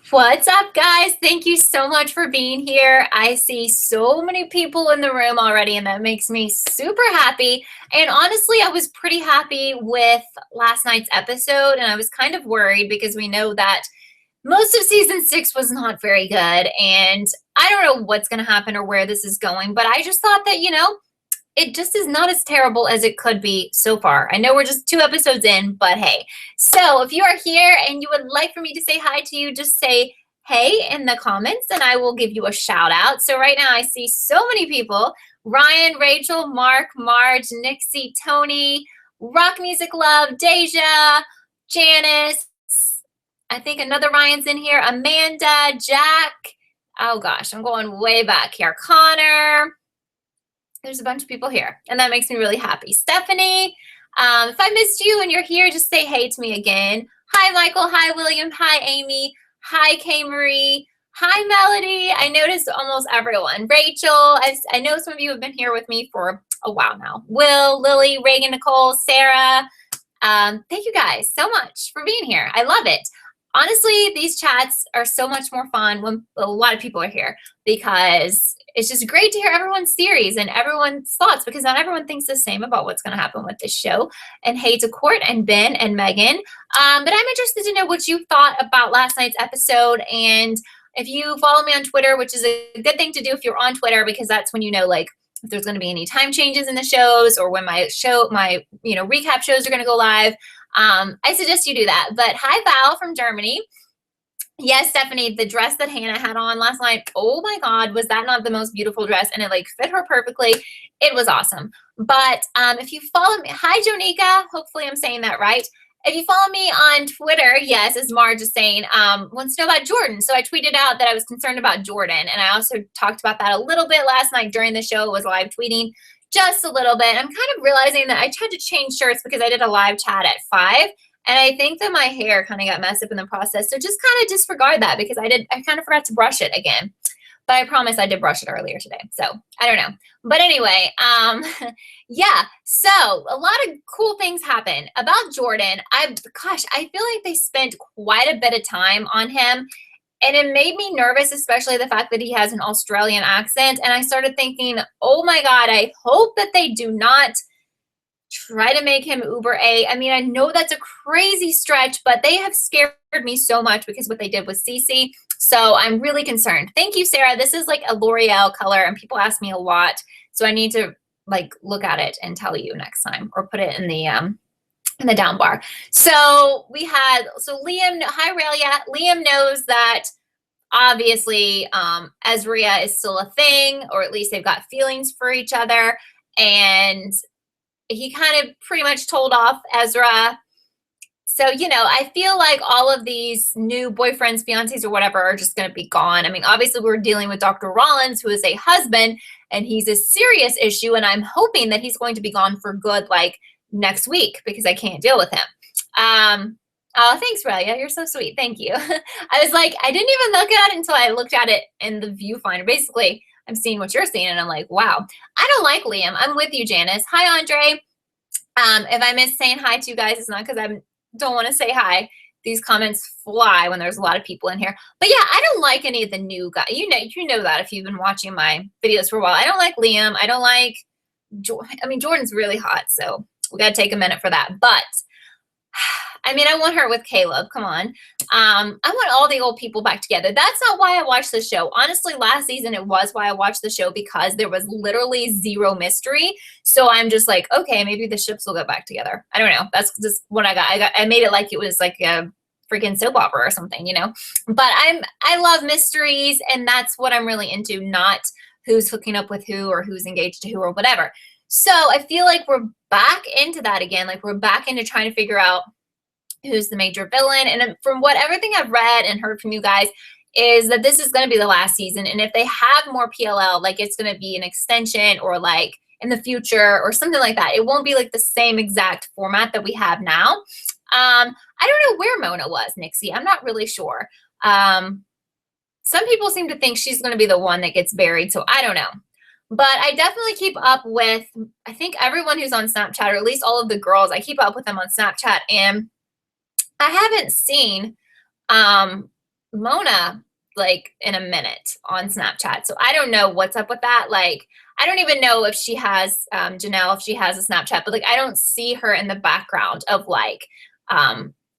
What's up, guys? Thank you so much for being here. I see so many people in the room already, and that makes me super happy. And honestly, I was pretty happy with last night's episode, and I was kind of worried because we know that most of season 6 was not very good, and I don't know what's going to happen or where this is going, but I just thought that, it just is not as terrible as it could be so far. I know we're just 2 episodes in, but hey. So if you are here and you would like for me to say hi to you, just say hey in the comments and I will give you a shout out. So right now I see so many people. Ryan, Rachel, Mark, Marge, Nixie, Tony, Rock Music Love, Deja, Janice. I think another Ryan's in here. Amanda, Jack. Oh gosh, I'm going way back here. Connor. There's a bunch of people here, and that makes me really happy. Stephanie, if I missed you and you're here, just say hey to me again. Hi, Michael. Hi, William. Hi, Amy. Hi, Kay Marie. Hi, Melody. I noticed almost everyone. Rachel, I know some of you have been here with me for a while now. Will, Lily, Reagan, Nicole, Sarah. Thank you guys so much for being here. I love it. Honestly, these chats are so much more fun when a lot of people are here because it's just great to hear everyone's theories and everyone's thoughts because not everyone thinks the same about what's going to happen with this show. And hey to Court and Ben and Megan. But I'm interested to know what you thought about last night's episode. And if you follow me on Twitter, which is a good thing to do if you're on Twitter because that's when you know, like, if there's going to be any time changes in the shows or when my recap shows are going to go live. I suggest you do that. But hi, Val from Germany. Yes, Stephanie, the dress that Hannah had on last night, oh my God, was that not the most beautiful dress? And it like fit her perfectly. It was awesome. But if you follow me, hi, Jonika. Hopefully I'm saying that right. If you follow me on Twitter, yes, as Marge is saying, wants to know about Jordan. So I tweeted out that I was concerned about Jordan. And I also talked about that a little bit last night during the show. Was live tweeting just a little bit. I'm kind of realizing that I tried to change shirts because I did a live chat at 5. And I think that my hair kind of got messed up in the process. So just kind of disregard that because I kind of forgot to brush it again. But I promise I did brush it earlier today. So I don't know. But anyway, yeah. So a lot of cool things happen about Jordan. I feel like they spent quite a bit of time on him. And it made me nervous, especially the fact that he has an Australian accent. And I started thinking, oh my God, I hope that they do not try to make him Uber A. I mean, I know that's a crazy stretch, but they have scared me so much because what they did with Cece. So I'm really concerned. Thank you, Sarah. This is like a L'Oreal color, and people ask me a lot. So I need to like look at it and tell you next time, or put it in the down bar. So Liam, hi Raelia. Liam knows that obviously Ezria is still a thing, or at least they've got feelings for each other, and he kind of pretty much told off Ezra. So, I feel like all of these new boyfriends, fiancés, or whatever are just going to be gone. I mean, obviously we're dealing with Dr. Rollins, who is a husband, and he's a serious issue, and I'm hoping that he's going to be gone for good, like next week, because I can't deal with him. Oh, thanks, Relia. You're so sweet. Thank you. I was like, I didn't even look at it until I looked at it in the viewfinder. Basically, I'm seeing what you're seeing, and I'm like, wow. I don't like Liam. I'm with you, Janice. Hi, Andre. If I miss saying hi to you guys, it's not because I don't want to say hi. These comments fly when there's a lot of people in here. But yeah, I don't like any of the new guys. You know that if you've been watching my videos for a while. I don't like Liam. I don't like Jordan's really hot, so we got to take a minute for that. But I mean, I want her with Caleb. Come on. I want all the old people back together. That's not why I watched the show. Honestly, last season, it was why I watched the show because there was literally zero mystery. So I'm just like, okay, maybe the ships will go back together. I don't know. That's just what I got. I made it like it was like a freaking soap opera or something, But I love mysteries, and that's what I'm really into, not who's hooking up with who or who's engaged to who or whatever. So I feel like we're back into that again. Like we're back into trying to figure out who's the major villain. And from everything I've read and heard from you guys is that this is going to be the last season. And if they have more PLL, like it's going to be an extension or like in the future or something like that. It won't be like the same exact format that we have now. I don't know where Mona was, Nixie. I'm not really sure. Some people seem to think she's going to be the one that gets buried. So I don't know. But I definitely keep up with, I think, everyone who's on Snapchat, or at least all of the girls. I keep up with them on Snapchat. And I haven't seen Mona like in a minute on Snapchat. So I don't know what's up with that. Like, I don't even know if she has, Janelle, if she has a Snapchat, but like, I don't see her in the background of like,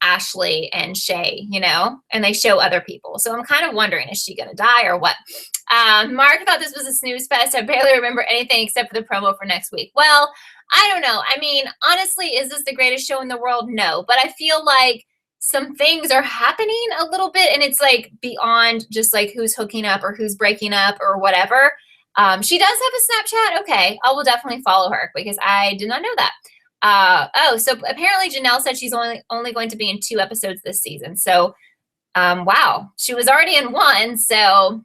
Ashley and Shay, you know, and they show other people. So I'm kind of wondering, is she going to die or what? Mark thought this was a snooze fest. I barely remember anything except for the promo for next week. Well, I don't know. I mean, honestly, is this the greatest show in the world? No, but I feel like some things are happening a little bit, and it's like beyond just like who's hooking up or who's breaking up or whatever. She does have a Snapchat. Okay, I will definitely follow her because I did not know that. Oh, so apparently Janelle said she's only going to be in 2 episodes this season. So, wow, she was already in 1, so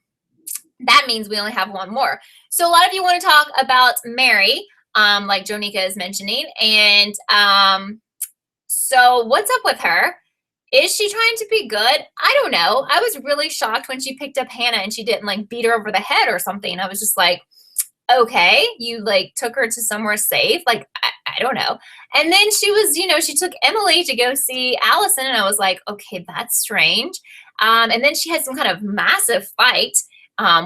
that means we only have 1 more. So a lot of you want to talk about Mary, like Jonika is mentioning, and so what's up with her? Is she trying to be good? I don't know. I was really shocked when she picked up Hannah and she didn't like beat her over the head or something. I was just like, okay, you like took her to somewhere safe. Like, I don't know. And then she was, you know, she took Emily to go see Allison, and I was like, okay, that's strange. And then she had some kind of massive fight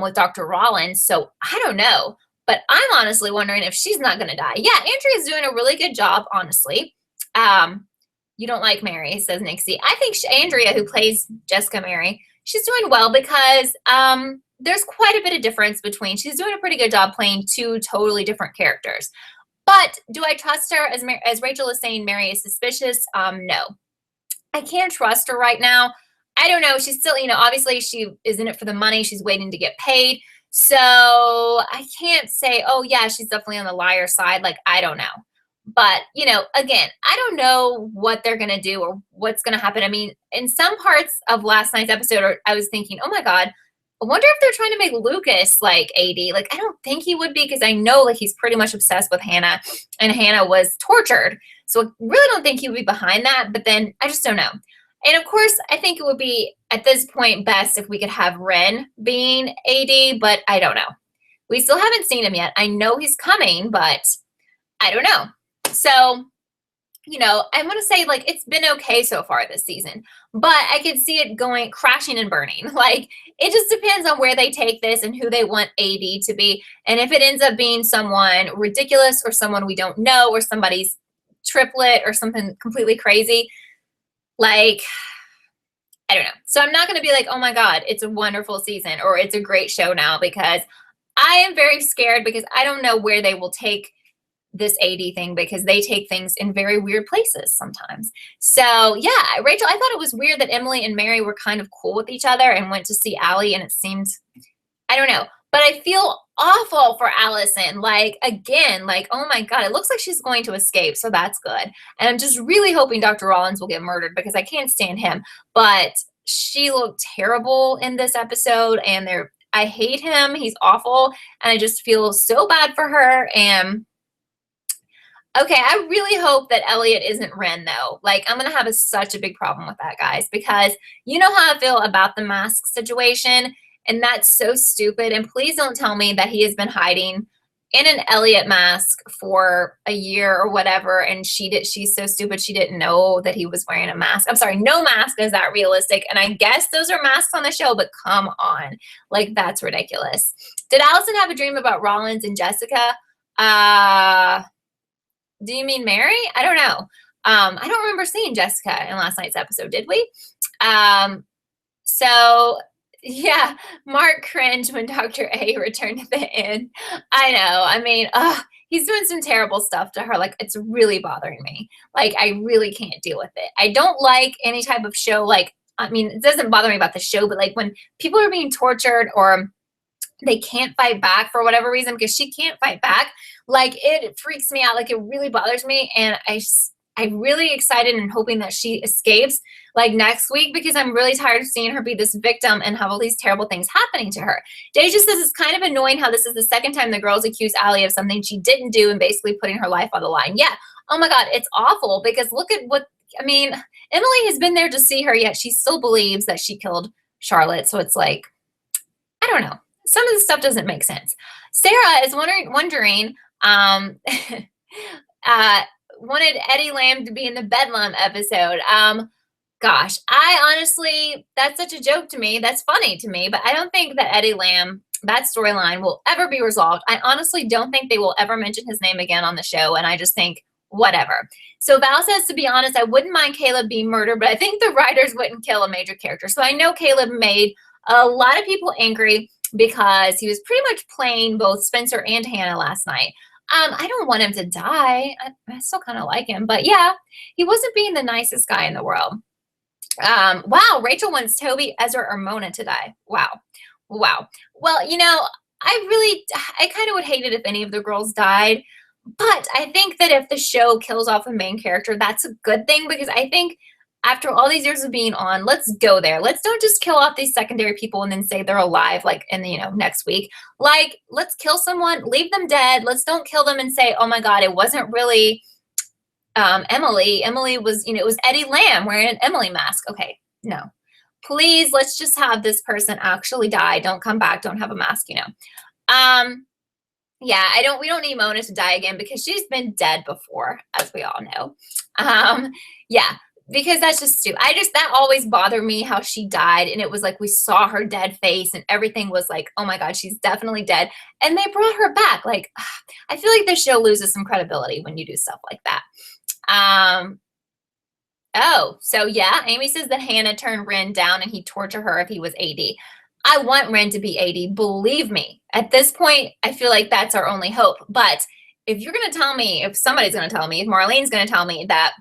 with Dr. Rollins. So I don't know. But I'm honestly wondering if she's not going to die. Yeah, Andrea's doing a really good job, honestly. You don't like Mary, says Nixie. I think Andrea, who plays Jessica Mary, she's doing well because there's quite a bit of difference between, she's doing a pretty good job playing 2 totally different characters. But do I trust her? As Rachel is saying, Mary is suspicious. No, I can't trust her right now. I don't know. She's still, you know, obviously she is in it for the money. She's waiting to get paid. So I can't say, oh yeah, she's definitely on the liar side. Like, I don't know. But, you know, again, I don't know what they're going to do or what's going to happen. I mean, in some parts of last night's episode, I was thinking, oh my God, I wonder if they're trying to make Lucas like AD. Like, I don't think he would be, because I know like he's pretty much obsessed with Hannah, and Hannah was tortured. So I really don't think he would be behind that. But then I just don't know. And of course, I think it would be at this point best if we could have Ren being AD, but I don't know. We still haven't seen him yet. I know he's coming, but I don't know. So, you know, I'm going to say, like, it's been okay so far this season, but I could see it going crashing and burning. Like, it just depends on where they take this and who they want AD to be. And if it ends up being someone ridiculous or someone we don't know or somebody's triplet or something completely crazy, like, I don't know. So I'm not going to be like, oh my God, it's a wonderful season or it's a great show now, because I am very scared because I don't know where they will take this AD thing, because they take things in very weird places sometimes. So yeah, Rachel, I thought it was weird that Emily and Mary were kind of cool with each other and went to see Allie, and it seemed, I don't know, but I feel awful for Allison. Like, again, like, oh my God, it looks like she's going to escape, so that's good. And I'm just really hoping Dr. Rollins will get murdered, because I can't stand him. But she looked terrible in this episode, and I hate him. He's awful, and I just feel so bad for her. And okay, I really hope that Elliot isn't Ren, though. Like, I'm going to have such a big problem with that, guys, because you know how I feel about the mask situation, and that's so stupid. And please don't tell me that he has been hiding in an Elliot mask for a year or whatever, and she's so stupid she didn't know that he was wearing a mask. I'm sorry, no mask is that realistic, and I guess those are masks on the show, but come on. Like, that's ridiculous. Did Allison have a dream about Rollins and Jessica? Do you mean Mary? I don't know. I don't remember seeing Jessica in last night's episode, did we? So, yeah, Mark cringed when Dr. A returned at the end. I know. I mean, he's doing some terrible stuff to her. Like, it's really bothering me. Like, I really can't deal with it. I don't like any type of show. Like, I mean, it doesn't bother me about the show, but like when people are being tortured or they can't fight back for whatever reason, because she can't fight back, like, it freaks me out. Like, it really bothers me. And I'm really excited and hoping that she escapes like next week, because I'm really tired of seeing her be this victim and have all these terrible things happening to her. Deja says it's kind of annoying how this is the second time the girls accuse Allie of something she didn't do and basically putting her life on the line. Yeah. Oh my God, it's awful, because look at what, I mean, Emily has been there to see her, yet she still believes that she killed Charlotte. So it's like, I don't know. Some of the stuff doesn't make sense. Sarah is wondering, wanted Eddie Lamb to be in the Bedlam episode. Gosh, I honestly, that's such a joke to me. That's funny to me, but I don't think that Eddie Lamb, that storyline will ever be resolved. I honestly don't think they will ever mention his name again on the show. And I just think, whatever. So Val says, to be honest, I wouldn't mind Caleb being murdered, but I think the writers wouldn't kill a major character. So I know Caleb made a lot of people angry because he was pretty much playing both Spencer and Hannah last night. I don't want him to die. I still kind of like him, but yeah, he wasn't being the nicest guy in the world. Wow, Rachel wants Toby, Ezra, or Mona to die. Wow. Wow. Well, I kind of would hate it if any of the girls died. But I think that if the show kills off a main character, that's a good thing, because I think after all these years of being on, let's go there. Let's don't just kill off these secondary people and then say they're alive like in the, next week. Like, let's kill someone, leave them dead. Let's don't kill them and say, oh my God, it wasn't really Emily. Emily was, it was Eddie Lamb wearing an Emily mask. Okay, no. Please, let's just have this person actually die. Don't come back. Don't have a mask, Yeah, we don't need Mona to die again because she's been dead before, as we all know. Yeah, because that's just stupid. That always bothered me how she died. And it was like, we saw her dead face and everything was like, oh my God, she's definitely dead. And they brought her back. Like, I feel like the show loses some credibility when you do stuff like that. Oh, so yeah, Amy says that Hannah turned Ren down and he'd torture her if he was AD. I want Ren to be AD, believe me. At this point, I feel like that's our only hope. But if you're going to tell me, if somebody's going to tell me, if Marlene's going to tell me that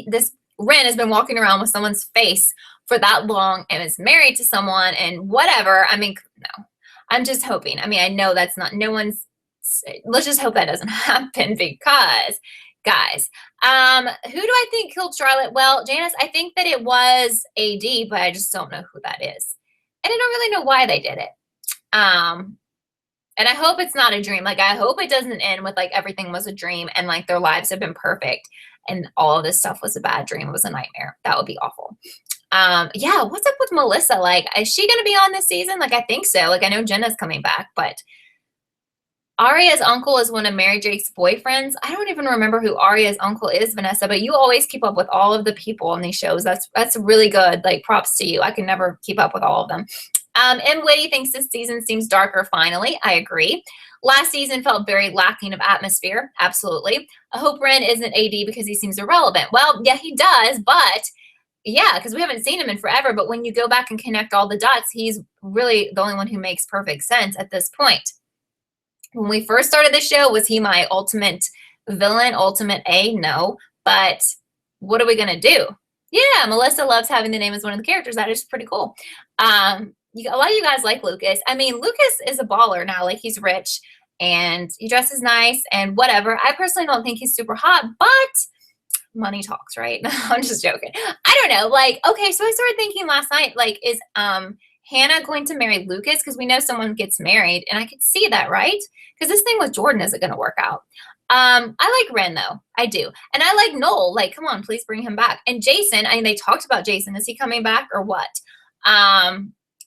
this Ren has been walking around with someone's face for that long and is married to someone and whatever, I mean, no. I'm just hoping. I mean, I know that's not, let's just hope that doesn't happen because, guys, who do I think killed Charlotte? Well, Janice, I think that it was AD, but I just don't know who that is. And I don't really know why they did it. And I hope it's not a dream. Like, I hope it doesn't end with like everything was a dream and like their lives have been perfect and all of this stuff was a bad dream. It was a nightmare. That would be awful. Yeah, what's up with Melissa? Like, is she going to be on this season? Like, I think so. Like, I know Jenna's coming back, but Aria's uncle is one of Mary Jake's boyfriends. I don't even remember who Aria's uncle is, Vanessa, but you always keep up with all of the people on these shows. That's really good. Like, props to you. I can never keep up with all of them. And Witty thinks this season seems darker finally. I agree. Last season felt very lacking of atmosphere. Absolutely. I hope Ren isn't AD because he seems irrelevant. Well, yeah, he does, but yeah, because we haven't seen him in forever. But when you go back and connect all the dots, he's really the only one who makes perfect sense at this point. When we first started the show, was he my ultimate villain, ultimate A? No. But what are we going to do? Yeah, Melissa loves having the name as one of the characters. That is pretty cool. A lot of you guys like Lucas. I mean, Lucas is a baller now. Like, he's rich and he dresses nice and whatever. I personally don't think he's super hot, but money talks, right? I'm just joking. I don't know. Like, okay, so I started thinking last night, like, is Hannah going to marry Lucas? Because we know someone gets married, and I could see that, right? Because this thing with Jordan isn't going to work out. I like Ren, though. I do. And I like Noel. Like, come on, please bring him back. And Jason, I mean, they talked about Jason. Is he coming back or what?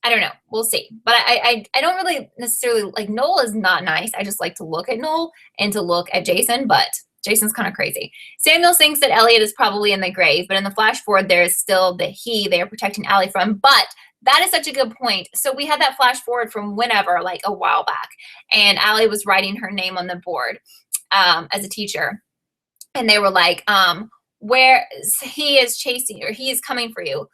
I don't know. We'll see. But I don't really necessarily, like, Noel is not nice. I just like to look at Noel and to look at Jason, but Jason's kind of crazy. Samuel thinks that Elliot is probably in the grave, but in the flash forward, there's still the they are protecting Allie from. But that is such a good point. So we had that flash forward from whenever, like a while back, and Allie was writing her name on the board as a teacher. And they were like, where he is chasing, or he is coming for you.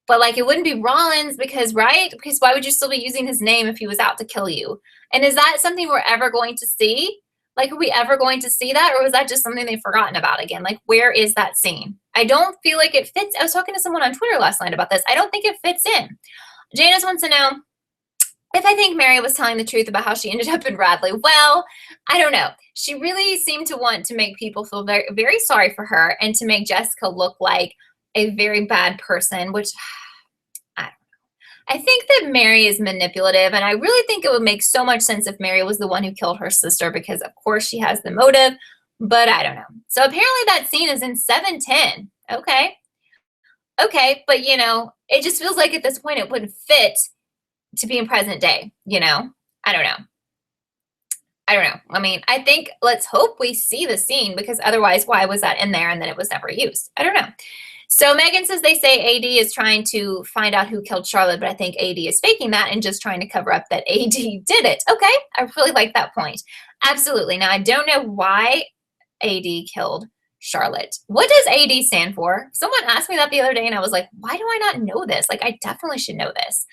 But, like, it wouldn't be Rollins because, right? Because why would you still be using his name if he was out to kill you? And is that something we're ever going to see? Like, are we ever going to see that? Or was that just something they've forgotten about again? Like, where is that scene? I don't feel like it fits. I was talking to someone on Twitter last night about this. I don't think it fits in. Janice wants to know if I think Mary was telling the truth about how she ended up in Radley. Well, I don't know. She really seemed to want to make people feel very, very sorry for her and to make Jessica look like a very bad person, which I don't know. I think that Mary is manipulative, and I really think it would make so much sense if Mary was the one who killed her sister because, of course, she has the motive, but I don't know. So apparently that scene is in 7:10. Okay. Okay, but, it just feels like at this point it wouldn't fit to be in present day, I don't know. I mean, I think let's hope we see the scene because otherwise why was that in there and then it was never used? I don't know. So Megan says they say AD is trying to find out who killed Charlotte, but I think AD is faking that and just trying to cover up that AD did it. Okay, I really like that point. Absolutely. Now, I don't know why AD killed Charlotte. What does AD stand for? Someone asked me that the other day, and I was like, why do I not know this? Like, I definitely should know this.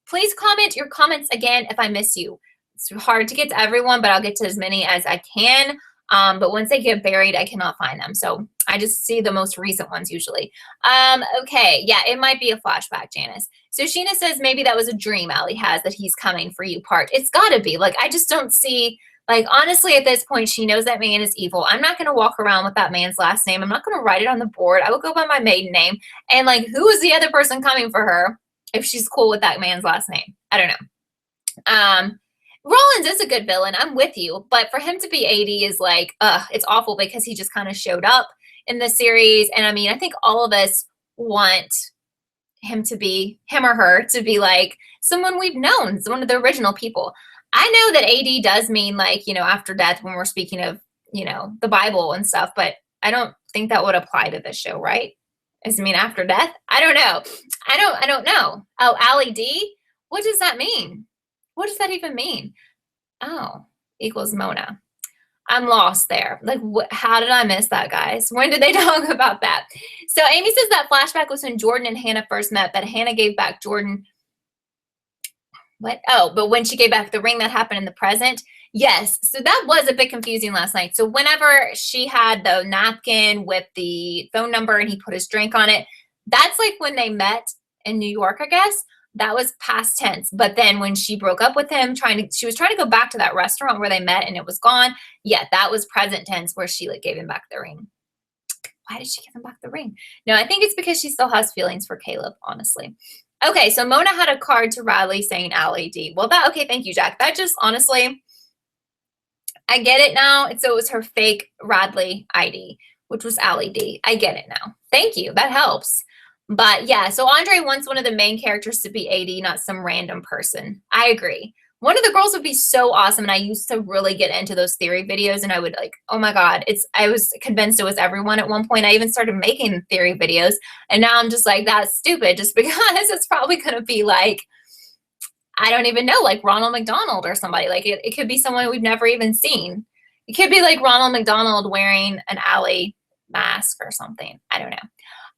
Please comment your comments again if I miss you. It's hard to get to everyone, but I'll get to as many as I can. But once they get buried, I cannot find them. So I just see the most recent ones usually. Okay, yeah, it might be a flashback, Janice. So Sheena says maybe that was a dream Allie has that he's coming for you part. It's gotta be. Like, I just don't see, like, honestly, at this point, she knows that man is evil. I'm not gonna walk around with that man's last name. I'm not gonna write it on the board. I will go by my maiden name. And like, who is the other person coming for her if she's cool with that man's last name? I don't know. Rollins is a good villain. I'm with you. But for him to be 80 is like, it's awful because he just kind of showed up in the series. And I mean, I think all of us want him or her to be like someone we've known, one of the original people. I know that AD does mean like, after death when we're speaking of, the Bible and stuff, but I don't think that would apply to this show, right? Does it mean after death? I don't know. I don't know. Oh, Allie D? What does that mean? What does that even mean? Oh, equals Mona. I'm lost there. Like, how did I miss that, guys? When did they talk about that? So Amy says that flashback was when Jordan and Hannah first met, that Hannah gave back Jordan. What? Oh, but when she gave back the ring, that happened in the present. Yes. So that was a bit confusing last night. So whenever she had the napkin with the phone number and he put his drink on it, that's like when they met in New York, I guess. That was past tense. But then when she broke up with him, she was trying to go back to that restaurant where they met and it was gone. Yeah, that was present tense where she gave him back the ring. Why did she give him back the ring? No, I think it's because she still has feelings for Caleb, honestly. Okay, so Mona had a card to Radley saying Allie D. Well, okay, thank you, Jack. That just, honestly, I get it now. So it was her fake Radley ID, which was Allie D. I get it now. Thank you. That helps. But yeah, so Andre wants one of the main characters to be 80, not some random person. I agree. One of the girls would be so awesome. And I used to really get into those theory videos and I would like, oh my God, I was convinced it was everyone at one point. I even started making theory videos and now I'm just like, that's stupid just because it's probably going to be like, I don't even know, like Ronald McDonald or somebody. Like it could be someone we've never even seen. It could be like Ronald McDonald wearing an Allie mask or something. I don't know.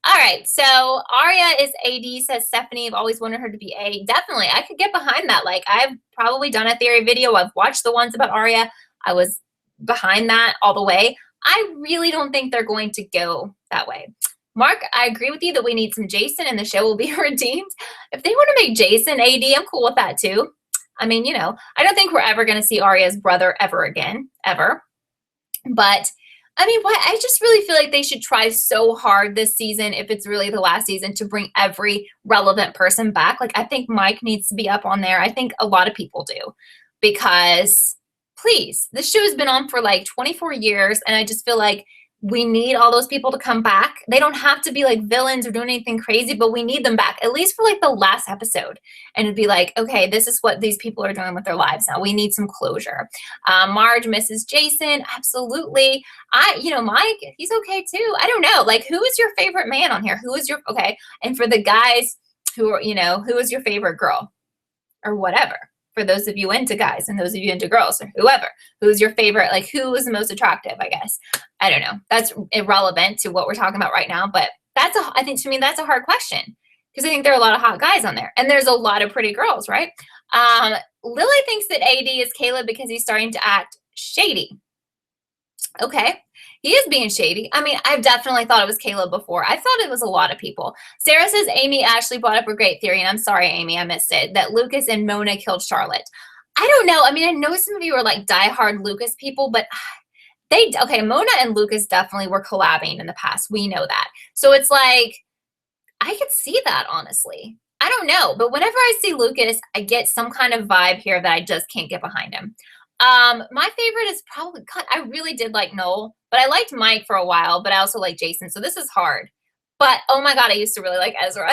All right, so Aria is AD, says Stephanie. I've always wanted her to be A. Definitely, I could get behind that. Like, I've probably done a theory video. I've watched the ones about Aria. I was behind that all the way. I really don't think they're going to go that way. Mark, I agree with you that we need some Jason and the show will be redeemed. If they want to make Jason AD, I'm cool with that too. I mean, I don't think we're ever going to see Aria's brother ever again, ever. But I mean, I just really feel like they should try so hard this season, if it's really the last season, to bring every relevant person back. Like, I think Mike needs to be up on there. I think a lot of people do. Because, please, this show has been on for like 24 years, and I just feel like we need all those people to come back. They don't have to be like villains or doing anything crazy, but we need them back, at least for like the last episode. And it'd be like, okay, this is what these people are doing with their lives now. We need some closure. Marge misses Jason. Absolutely. Mike, he's okay too. I don't know. Like, who is your favorite man on here? Okay. And for the guys who are, who is your favorite girl or whatever? For those of you into guys and those of you into girls or whoever, who's your favorite, like who is the most attractive, I guess. I don't know. That's irrelevant to what we're talking about right now, but I think to me, that's a hard question because I think there are a lot of hot guys on there and there's a lot of pretty girls, right? Lily thinks that AD is Caleb because he's starting to act shady. Okay. He is being shady. I mean, I've definitely thought it was Caleb before. I thought it was a lot of people. Sarah says Amy Ashley brought up a great theory, and I'm sorry, Amy, I missed it, that Lucas and Mona killed Charlotte. I don't know. I mean, I know some of you are like diehard Lucas people, but Mona and Lucas definitely were collabing in the past. We know that. So it's like, I could see that, honestly. I don't know. But whenever I see Lucas, I get some kind of vibe here that I just can't get behind him. My favorite is probably, God, I really did like Noel, but I liked Mike for a while, but I also like Jason. So this is hard. But oh my God, I used to really like Ezra.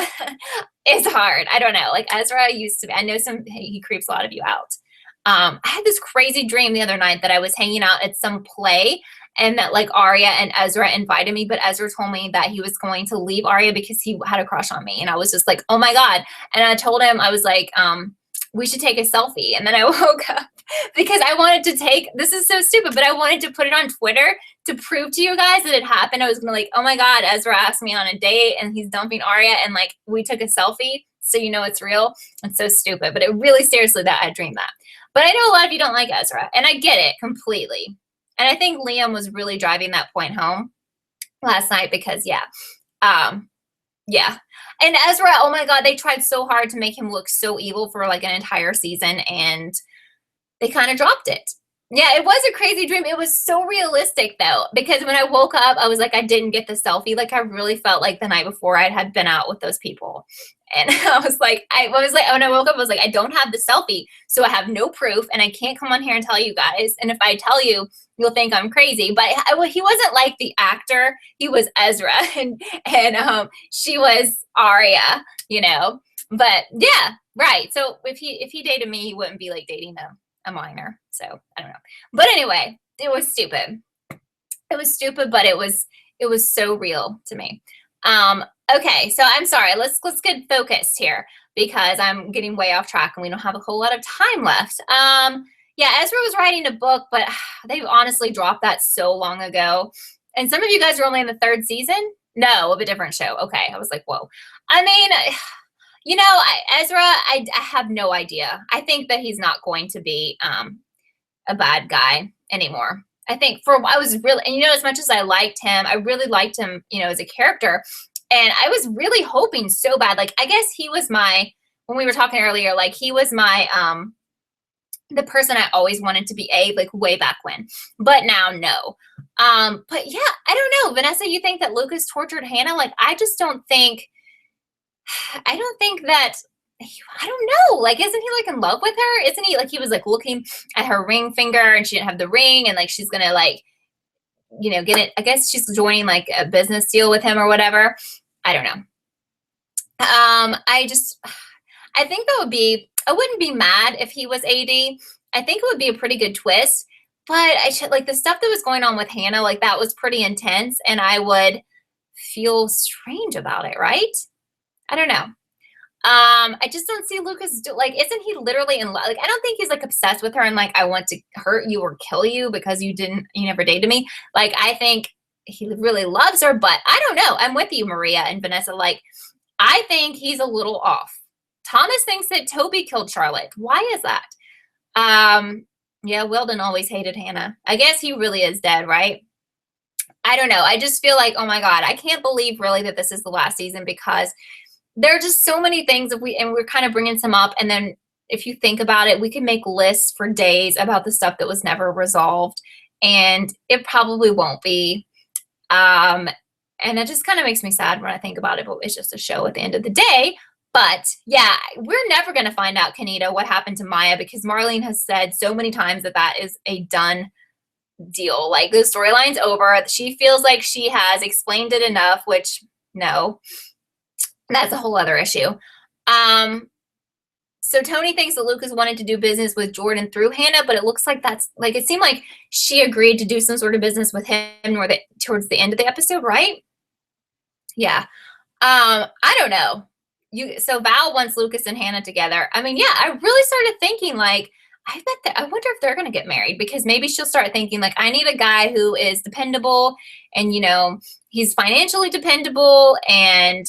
It's hard. I don't know. Like Ezra I know he creeps a lot of you out. I had this crazy dream the other night that I was hanging out at some play and that like Arya and Ezra invited me, but Ezra told me that he was going to leave Arya because he had a crush on me. And I was just like, oh my God. And I told him, I was like, we should take a selfie. And then I woke up because I wanted to take, this is so stupid, but I wanted to put it on Twitter to prove to you guys that it happened. I was gonna like, oh my God, Ezra asked me on a date and he's dumping Arya, and like we took a selfie, so you know it's real. It's so stupid, but it really seriously that I dreamed that. But I know a lot of you don't like Ezra, and I get it completely. And I think Liam was really driving that point home last night because yeah. Yeah. And Ezra, oh my God, they tried so hard to make him look so evil for like an entire season, and they kind of dropped it. Yeah, it was a crazy dream. It was so realistic though, because when I woke up, I was like, I didn't get the selfie. Like I really felt like the night before I had been out with those people. And I was like, when I woke up, I was like, I don't have the selfie. So I have no proof and I can't come on here and tell you guys. And if I tell you, you'll think I'm crazy. But he wasn't like the actor. He was Ezra and she was Arya, you know. But yeah, right. So if he dated me, he wouldn't be like dating a minor. So I don't know. But anyway, it was stupid. It was stupid, but it was so real to me. Okay, so I'm sorry. Let's get focused here because I'm getting way off track and we don't have a whole lot of time left. Yeah, Ezra was writing a book, but they've honestly dropped that so long ago. And some of you guys are only in the 3rd season? No, of a different show. Okay, I was like, whoa. I mean, you know, Ezra, I have no idea. I think that he's not going to be a bad guy anymore. I think I was really, and you know, as much as I liked him, I really liked him, you know, as a character. And I was really hoping so bad. Like, I guess he was when we were talking earlier, like he was the person I always wanted to be like way back when, but now no. But yeah, I don't know. Vanessa, you think that Lucas tortured Hannah? Like, I don't think that, I don't know. Like, isn't he like in love with her? Isn't he like, he was like looking at her ring finger and she didn't have the ring and like, she's going to like, you know, get it. I guess she's joining like a business deal with him or whatever. I don't know. I think I wouldn't be mad if he was AD. I think it would be a pretty good twist, but like the stuff that was going on with Hannah, like that was pretty intense and I would feel strange about it, right? I don't know. I just don't see Lucas isn't he literally in love? Like, I don't think he's like obsessed with her and like, I want to hurt you or kill you because you never dated me. Like, I think he really loves her, but I don't know. I'm with you, Maria and Vanessa. Like, I think he's a little off. Thomas thinks that Toby killed Charlotte. Why is that? Yeah, Weldon always hated Hannah. I guess he really is dead, right? I don't know. I just feel like, oh my God, I can't believe really that this is the last season because there are just so many things and we're kind of bringing some up. And then if you think about it, we can make lists for days about the stuff that was never resolved and it probably won't be. And it just kind of makes me sad when I think about it, but it's just a show at the end of the day. But yeah, we're never going to find out, Kenita, what happened to Maya because Marlene has said so many times that is a done deal. Like the storyline's over. She feels like she has explained it enough, which no. That's a whole other issue. So Tony thinks that Lucas wanted to do business with Jordan through Hannah, but it looks like it seemed like she agreed to do some sort of business with him towards the end of the episode, right? Yeah. I don't know. So Val wants Lucas and Hannah together. I mean, yeah, I really started thinking like, I wonder if they're going to get married because maybe she'll start thinking like, I need a guy who is dependable and, you know, he's financially dependable and,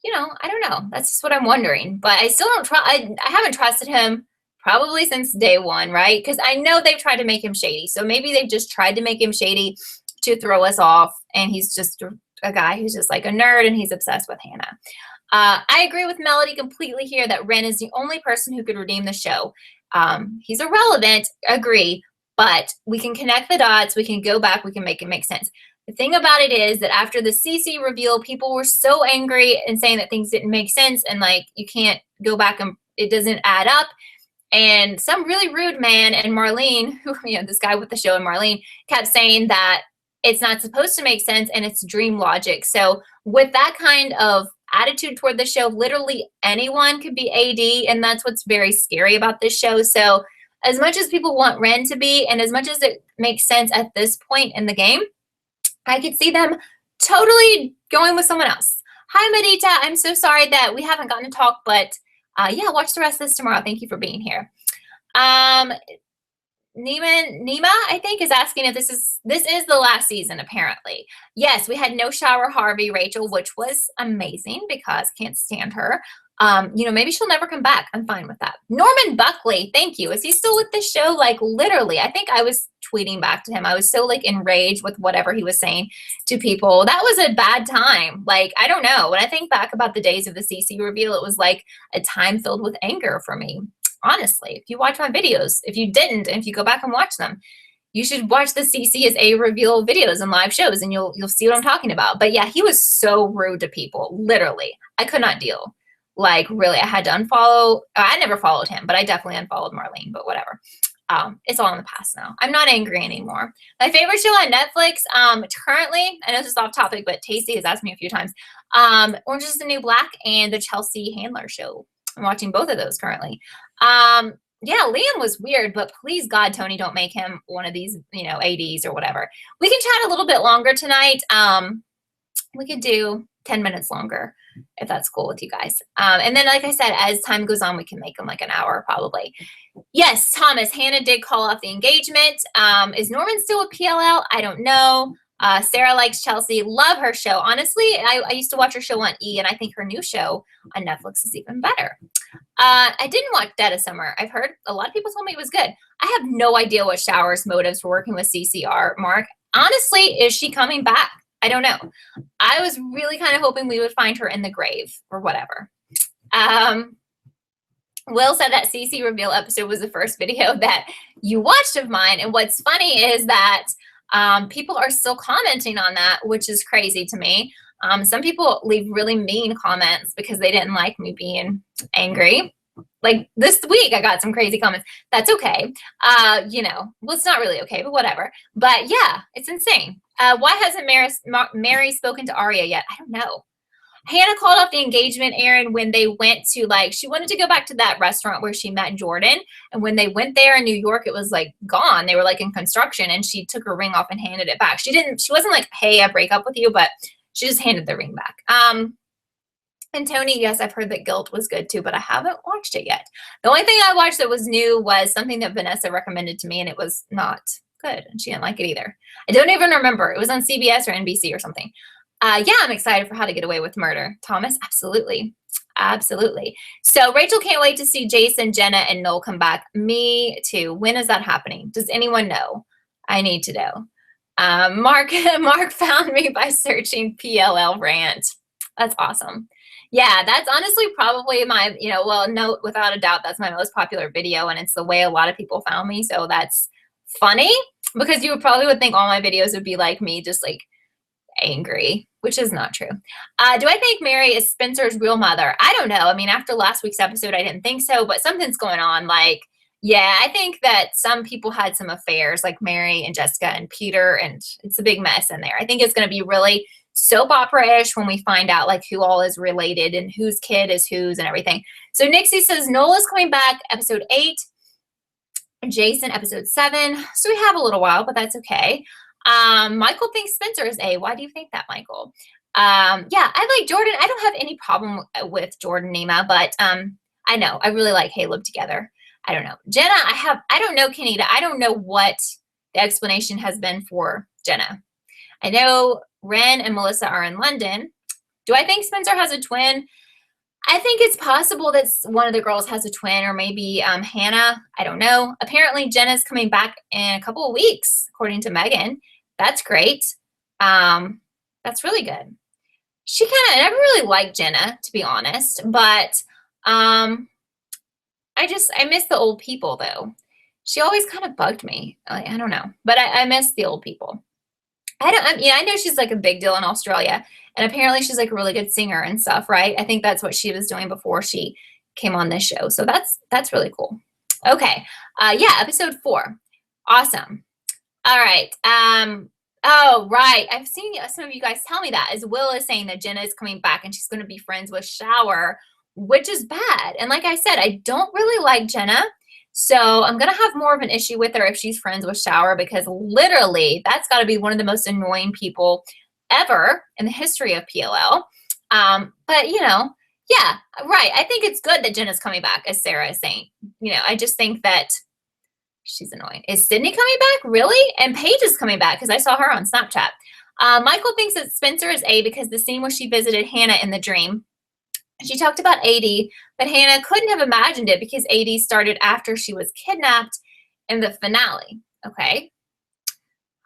you know, I don't know. That's just what I'm wondering. But I still don't I haven't trusted him probably since day one, right? Because I know they've tried to make him shady. So maybe they've just tried to make him shady to throw us off. And he's just a guy who's just like a nerd and he's obsessed with Hannah. I agree with Melody completely here that Ren is the only person who could redeem the show. He's irrelevant, agree, but we can connect the dots. We can go back. We can make it make sense. The thing about it is that after the CC reveal, people were so angry and saying that things didn't make sense and like you can't go back and it doesn't add up. And some really rude man and Marlene, who, you know, this guy with the show and Marlene kept saying that it's not supposed to make sense and it's dream logic. So with that kind of attitude toward the show, literally anyone could be AD, and that's what's very scary about this show. So as much as people want Ren to be, and as much as it makes sense at this point in the game, I could see them totally going with someone else. Hi, Medita. I'm so sorry that we haven't gotten to talk, but yeah, watch the rest of this tomorrow. Thank you for being here. Nima, I think, is asking if this is the last season, apparently. Yes, we had no shower Harvey, Rachel, which was amazing because can't stand her. You know, maybe she'll never come back. I'm fine with that. Norman Buckley, thank you. Is he still with the show? Like, literally, I think I was tweeting back to him. I was so, like, enraged with whatever he was saying to people. That was a bad time. Like, I don't know. When I think back about the days of the CC reveal, it was like a time filled with anger for me. Honestly, if you watch my videos, if you didn't, and if you go back and watch them, you should watch the CCSA reveal videos and live shows, and you'll see what I'm talking about. But yeah, he was so rude to people. Literally, I could not deal. Like, really, I had to unfollow. I never followed him, but I definitely unfollowed Marlene. But whatever. It's all in the past now. I'm not angry anymore. My favorite show on Netflix, currently, I know this is off topic, but Tasty has asked me a few times. Orange is the New Black and the Chelsea Handler Show. I'm watching both of those currently. Yeah, Liam was weird, but please God, Tony, don't make him one of these, you know, ADs or whatever. We can chat a little bit longer tonight. We could do 10 minutes longer if that's cool with you guys. And then, like I said, as time goes on, we can make them like an hour probably. Yes, Thomas, Hannah did call off the engagement. Is Norman still with PLL? I don't know. Sarah likes Chelsea. Love her show. Honestly, I used to watch her show on E, and I think her new show on Netflix is even better. I didn't watch Dead of Summer. I've heard a lot of people told me it was good. I have no idea what Shower's motives for working with CCR, Mark. Honestly, is she coming back? I don't know. I was really kind of hoping we would find her in the grave or whatever. Will said that CC reveal episode was the first video that you watched of mine. And what's funny is that people are still commenting on that, which is crazy to me. Some people leave really mean comments because they didn't like me being angry. Like this week, I got some crazy comments. That's okay. You know, well, it's not really okay, but whatever. But yeah, it's insane. Why hasn't Mary spoken to Arya yet? I don't know. Hannah called off the engagement, Aaron, when they went to, like, she wanted to go back to that restaurant where she met Jordan. And when they went there in New York, it was like gone. They were like in construction, and she took her ring off and handed it back. She wasn't like, hey, I break up with you, but she just handed the ring back. And Tony, yes, I've heard that Guilt was good too, but I haven't watched it yet. The only thing I watched that was new was something that Vanessa recommended to me, and it was not good, and she didn't like it either. I don't even remember. It was on CBS or NBC or something. Yeah, I'm excited for How to Get Away with Murder. Thomas, absolutely. Absolutely. So Rachel can't wait to see Jason, Jenna, and Noel come back. Me too. When is that happening? Does anyone know? I need to know. Mark found me by searching PLL rant. That's awesome. Yeah, that's honestly probably my, no, without a doubt, that's my most popular video, and it's the way a lot of people found me. So that's funny because you probably would think all my videos would be like me, just like angry, which is not true. Do I think Mary is Spencer's real mother? I don't know. I mean, after last week's episode, I didn't think so, but something's going on. Like, yeah, I think that some people had some affairs, like Mary and Jessica and Peter, and it's a big mess in there. I think it's going to be really soap opera-ish when we find out like who all is related and whose kid is whose and everything. So Nixie says Nola's coming back, episode 8. Jason, episode 7. So we have a little while, but that's okay. Michael thinks Spencer is A. Why do you think that, Michael? Yeah, I like Jordan. I don't have any problem with Jordan, Nima, but I know I really like Caleb together. I don't know. Jenna, I don't know, Kenita. I don't know what the explanation has been for Jenna. I know Ren and Melissa are in London. Do I think Spencer has a twin? I think it's possible that one of the girls has a twin, or maybe Hannah. I don't know. Apparently, Jenna's coming back in a couple of weeks, according to Megan. That's great. That's really good. I never really liked Jenna, to be honest, but I miss the old people, though. She always kind of bugged me. I don't know, but I miss the old people. I know she's like a big deal in Australia, and apparently she's like a really good singer and stuff, right? I think that's what she was doing before she came on this show. So that's really cool. Okay. Yeah, episode 4. Awesome. All right. Oh, right. I've seen some of you guys tell me that, as Will is saying that Jenna is coming back and she's going to be friends with Shower, which is bad. And like I said, I don't really like Jenna. So I'm going to have more of an issue with her if she's friends with Shower, because literally that's got to be one of the most annoying people ever in the history of PLL. But, you know, yeah, right. I think it's good that Jenna's coming back, as Sarah is saying. You know, I just think that she's annoying. Is Sydney coming back? Really? And Paige is coming back because I saw her on Snapchat. Michael thinks that Spencer is A because the scene where she visited Hannah in the dream. She talked about AD, but Hannah couldn't have imagined it because AD started after she was kidnapped in the finale. Okay.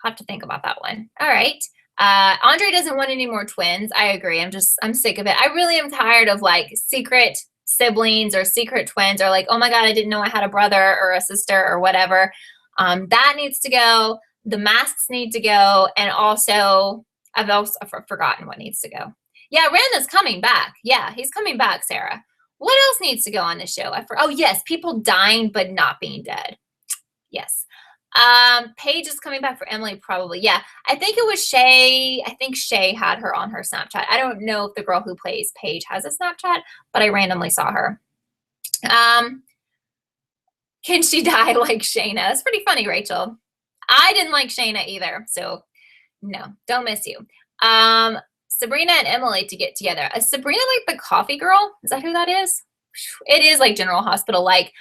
I'll have to think about that one. All right. Andre doesn't want any more twins. I agree. I'm sick of it. I really am tired of like secret siblings or secret twins, or like, oh my God, I didn't know I had a brother or a sister or whatever. That needs to go. The masks need to go. And also, I've also forgotten what needs to go. Yeah, Randall's coming back. Yeah, he's coming back, Sarah. What else needs to go on the show? Oh, yes, people dying but not being dead. Yes. Paige is coming back for Emily, probably. Yeah, I think it was Shay. I think Shay had her on her Snapchat. I don't know if the girl who plays Paige has a Snapchat, but I randomly saw her. Can she die like Shayna? It's pretty funny, Rachel. I didn't like Shayna either, so no, don't miss you. Sabrina and Emily to get together. Is Sabrina like the coffee girl? Is that who that is? It is like General Hospital. Like,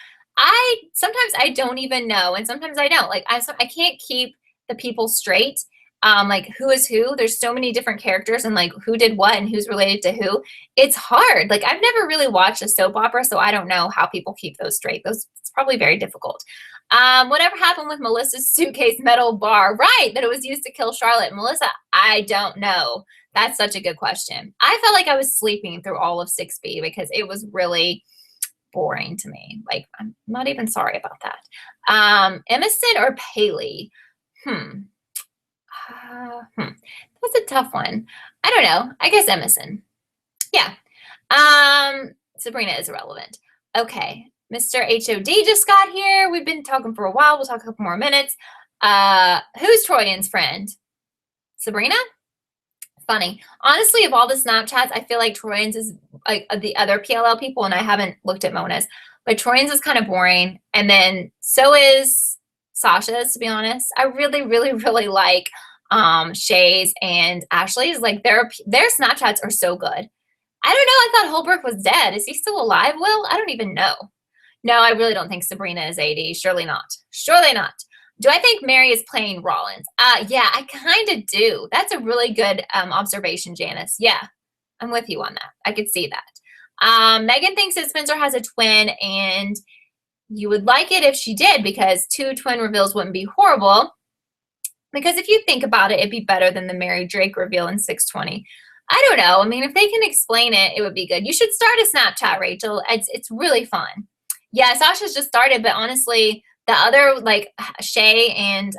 sometimes I don't even know, and sometimes I don't. Like, I can't keep the people straight. Like, who is who? There's so many different characters, and like who did what and who's related to who. It's hard. Like, I've never really watched a soap opera, so I don't know how people keep those straight. It's probably very difficult. Whatever happened with Melissa's suitcase metal bar? Right, that it was used to kill Charlotte. Melissa, I don't know. That's such a good question. I felt like I was sleeping through all of 6B because it was really boring to me. Like, I'm not even sorry about that. Emerson or Paley? That's a tough one. I don't know. I guess Emerson. Yeah. Sabrina is irrelevant. Okay. Mr. HOD just got here. We've been talking for a while. We'll talk a couple more minutes. Who's Troyan's friend? Sabrina? Funny. Honestly, of all the Snapchats, I feel like Troyan's is like the other PLL people, and I haven't looked at Mona's, but Troyan's is kind of boring. And then so is Sasha's, to be honest. I really, really, really like Shay's and Ashley's. Like, their Snapchats are so good. I don't know. I thought Holbrook was dead. Is he still alive, Will? I don't even know. No, I really don't think Sabrina is AD. Surely not. Surely not. Do I think Mary is playing Rollins? Yeah, I kind of do. That's a really good observation, Janice. Yeah, I'm with you on that. I could see that. Megan thinks that Spencer has a twin, and you would like it if she did, because 2 twin reveals wouldn't be horrible. Because if you think about it, it'd be better than the Mary Drake reveal in 620. I don't know. I mean, if they can explain it, it would be good. You should start a Snapchat, Rachel. It's really fun. Yeah, Sasha's just started, but honestly, the other, like, Shay and,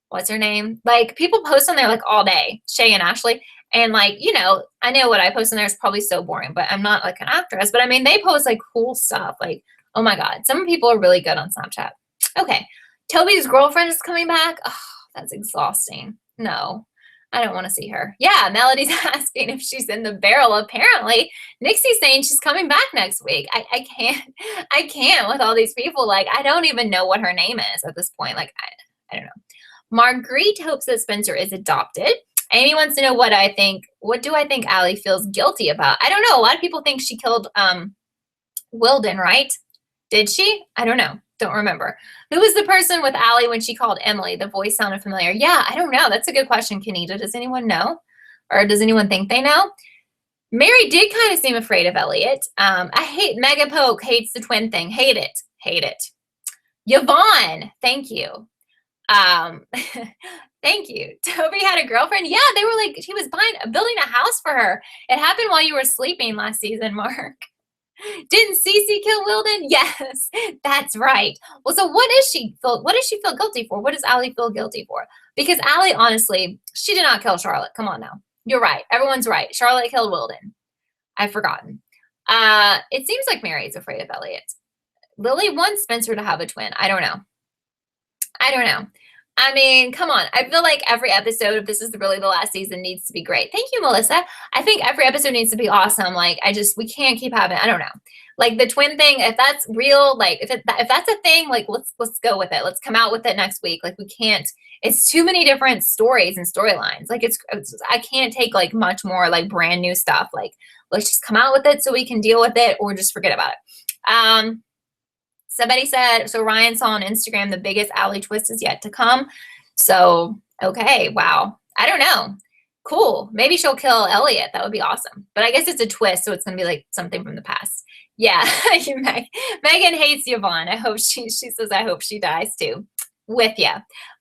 what's her name? Like, people post on there, like, all day, Shay and Ashley. And, like, you know, I know what I post on there is probably so boring, but I'm not, like, an actress. But, I mean, they post, like, cool stuff. Like, oh, my God. Some people are really good on Snapchat. Okay. Toby's girlfriend is coming back. Oh, that's exhausting. No. I don't want to see her. Yeah, Melody's asking if she's in the barrel. Apparently, Nixie's saying she's coming back next week. I can't with all these people. Like, I don't even know what her name is at this point. Like, I don't know. Marguerite hopes that Spencer is adopted. Amy wants to know what I think. What do I think Allie feels guilty about? I don't know. A lot of people think she killed Wilden, right? Did she? I don't know. Don't remember. Who was the person with Allie when she called Emily? The voice sounded familiar. Yeah, I don't know. That's a good question, Kenita. Does anyone know? Or does anyone think they know? Mary did kind of seem afraid of Elliot. I hate Mega Poke, hates the twin thing. Hate it. Hate it. Yvonne, thank you. Thank you. Toby had a girlfriend. Yeah, they were like, he was building a house for her. It happened while you were sleeping last season, Mark. Didn't Cece kill Wilden? Yes, that's right. Well, so what does she feel guilty for? What does Allie feel guilty for? Because Allie, honestly, she did not kill Charlotte. Come on now. You're right. Everyone's right. Charlotte killed Wilden. I've forgotten. It seems like Mary's afraid of Elliot. Lily wants Spencer to have a twin. I don't know. I mean, come on. I feel like every episode, if this is really the last season, needs to be great. Thank you, Melissa. I think every episode needs to be awesome. Like, we can't keep having, I don't know. Like the twin thing, if that's real, like if that's a thing, like let's go with it. Let's come out with it next week. Like we can't, it's too many different stories and storylines. Like I can't take like much more like brand new stuff. Like let's just come out with it so we can deal with it or just forget about it. Somebody said, so Ryan saw on Instagram, the biggest alley twist is yet to come. So, okay, wow. I don't know. Cool. Maybe she'll kill Elliot. That would be awesome. But I guess it's a twist, so it's going to be like something from the past. Yeah, Megan hates Yvonne. I hope she says, I hope she dies too. With you.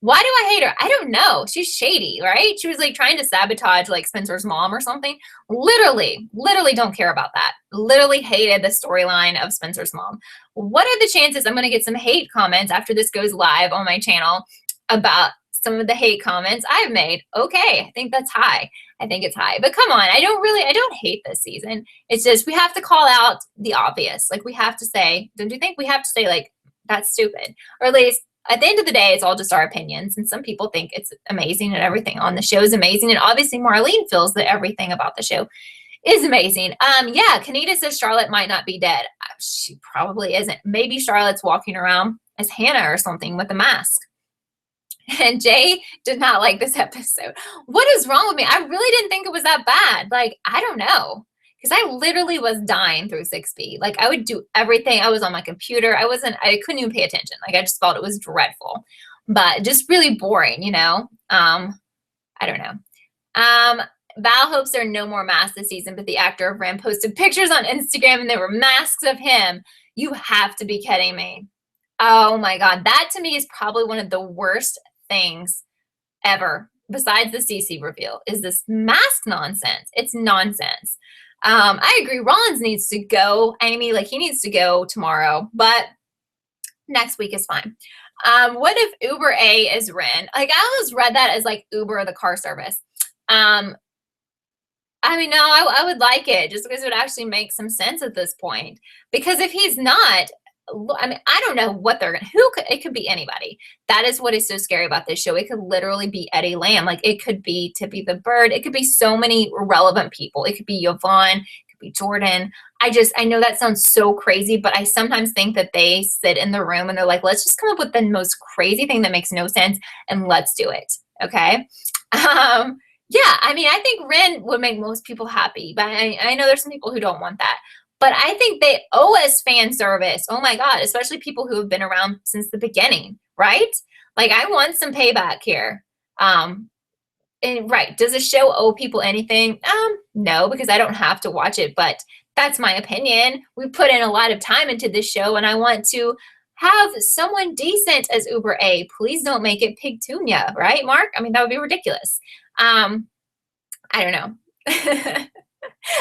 Why do I hate her? I don't know. She's shady, right? She was like trying to sabotage like Spencer's mom or something. Literally don't care about that. Literally hated the storyline of Spencer's mom. What are the chances I'm going to get some hate comments after this goes live on my channel about some of the hate comments I've made? Okay, I think that's high. I think it's high. But come on, I don't hate this season. It's just we have to call out the obvious. Like we have to say, don't you think we have to say like that's stupid? Or at least at the end of the day, it's all just our opinions. And some people think it's amazing and everything on the show is amazing. And obviously Marlene feels that everything about the show is amazing. Yeah, Kanita says Charlotte might not be dead. She probably isn't. Maybe Charlotte's walking around as Hannah or something with a mask. And Jay did not like this episode. What is wrong with me? I really didn't think it was that bad. Like, I don't know. Because I literally was dying through 6B. Like, I would do everything. I was on my computer. I couldn't even pay attention. Like, I just felt it was dreadful. But just really boring, you know? I don't know. Val hopes there are no more masks this season, but the actor of Ram posted pictures on Instagram and there were masks of him. You have to be kidding me. Oh my God. That to me is probably one of the worst things ever, besides the CC reveal, is this mask nonsense. It's nonsense. I agree. Rollins needs to go. Amy, like he needs to go tomorrow, but next week is fine. What if Uber A is Ren? Like I always read that as like Uber, the car service. I mean, no, I would like it just because it would actually make some sense at this point. Because if he's not, I mean, I don't know what they're gonna, it could be anybody. That is what is so scary about this show. It could literally be Eddie Lamb. Like it could be Tippy the Bird. It could be so many relevant people. It could be Yvonne. It could be Jordan. I know that sounds so crazy, but I sometimes think that they sit in the room and they're like, let's just come up with the most crazy thing that makes no sense and let's do it. Okay. Yeah, I mean, I think Ren would make most people happy, but I know there's some people who don't want that. But I think they owe us fan service. Oh my God, especially people who have been around since the beginning, right? Like I want some payback here. And right, does the show owe people anything? No, because I don't have to watch it, but that's my opinion. We put in a lot of time into this show and I want to have someone decent as Uber A. Please don't make it Pigtunia, right, Mark? I mean, that would be ridiculous. I don't know.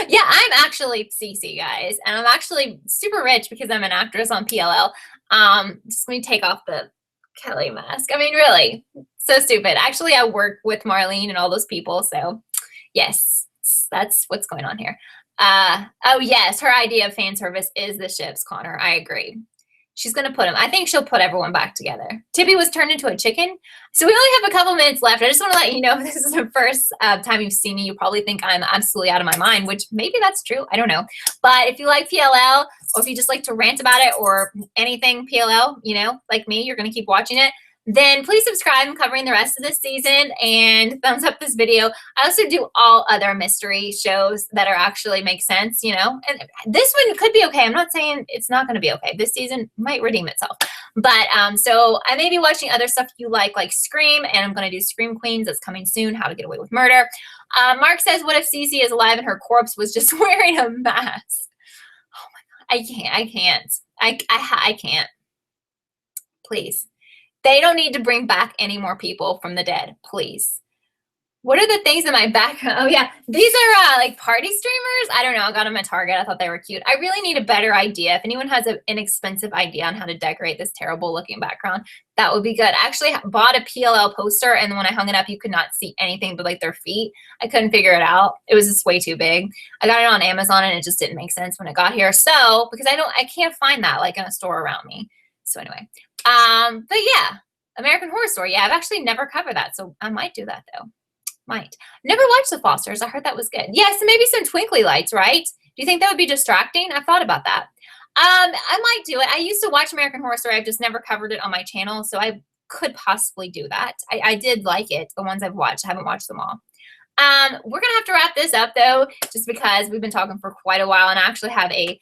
Yeah, I'm actually Cece, guys, and I'm actually super rich because I'm an actress on PLL. Just let me take off the Kelly mask. I mean, really, so stupid. Actually, I work with Marlene and all those people, so yes, that's what's going on here. Oh yes, her idea of fan service is the ships, Connor. I agree. She's going to put him. I think she'll put everyone back together. Tippy was turned into a chicken. So we only have a couple minutes left. I just want to let you know if this is the first time you've seen me, you probably think I'm absolutely out of my mind, which maybe that's true. I don't know. But if you like PLL or if you just like to rant about it or anything PLL, you know, like me, you're going to keep watching it. Then please subscribe. I'm covering the rest of this season and thumbs up this video. I also do all other mystery shows that are actually make sense, you know, and this one could be okay. I'm not saying it's not going to be okay. This season might redeem itself. But so I may be watching other stuff you like Scream, and I'm going to do Scream Queens. That's coming soon. How to Get Away with Murder. Mark says, what if Cece is alive and her corpse was just wearing a mask? Oh my God. I can't. I can't. Please. They don't need to bring back any more people from the dead, please. What are the things in my background? Oh, yeah. These are like party streamers. I don't know. I got them at Target. I thought they were cute. I really need a better idea. If anyone has an inexpensive idea on how to decorate this terrible looking background, that would be good. I actually bought a PLL poster, and when I hung it up, you could not see anything but like their feet. I couldn't figure it out. It was just way too big. I got it on Amazon, and it just didn't make sense when it got here. So, because I can't find that like in a store around me. So anyway, but yeah. American Horror Story. Yeah, I've actually never covered that, so I might do that though. Might. Never watched The Fosters. I heard that was good. Yeah, so maybe some twinkly lights, right? Do you think that would be distracting? I've thought about that. I might do it. I used to watch American Horror Story. I've just never covered it on my channel, so I could possibly do that. I did like it, the ones I've watched. I haven't watched them all. We're gonna have to wrap this up though, just because we've been talking for quite a while, and I actually have a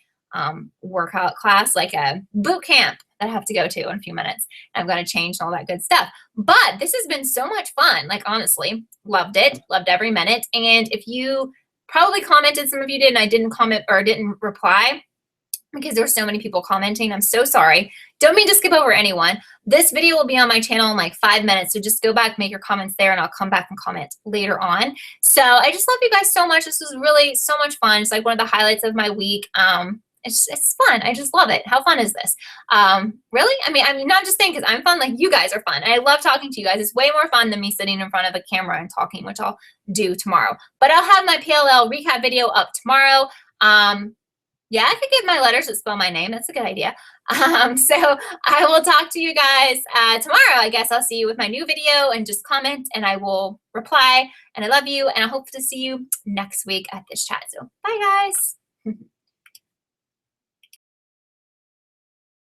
workout class, like a boot camp that I have to go to in a few minutes. I'm gonna change and all that good stuff. But this has been so much fun. Like, honestly, loved it, loved every minute. And if you probably commented, some of you did, and I didn't comment or didn't reply, because there were so many people commenting. I'm so sorry. Don't mean to skip over anyone. This video will be on my channel in like 5 minutes, so just go back, make your comments there, and I'll come back and comment later on. So I just love you guys so much. This was really so much fun. It's like one of the highlights of my week. It's fun. I just love it. How fun is this? Really? I mean, not just saying because I'm fun, like you guys are fun. And I love talking to you guys. It's way more fun than me sitting in front of a camera and talking, which I'll do tomorrow. But I'll have my PLL recap video up tomorrow. Yeah, I could give my letters that spell my name. That's a good idea. So I will talk to you guys tomorrow. I guess I'll see you with my new video, and just comment and I will reply. And I love you, and I hope to see you next week at this chat. So bye, guys.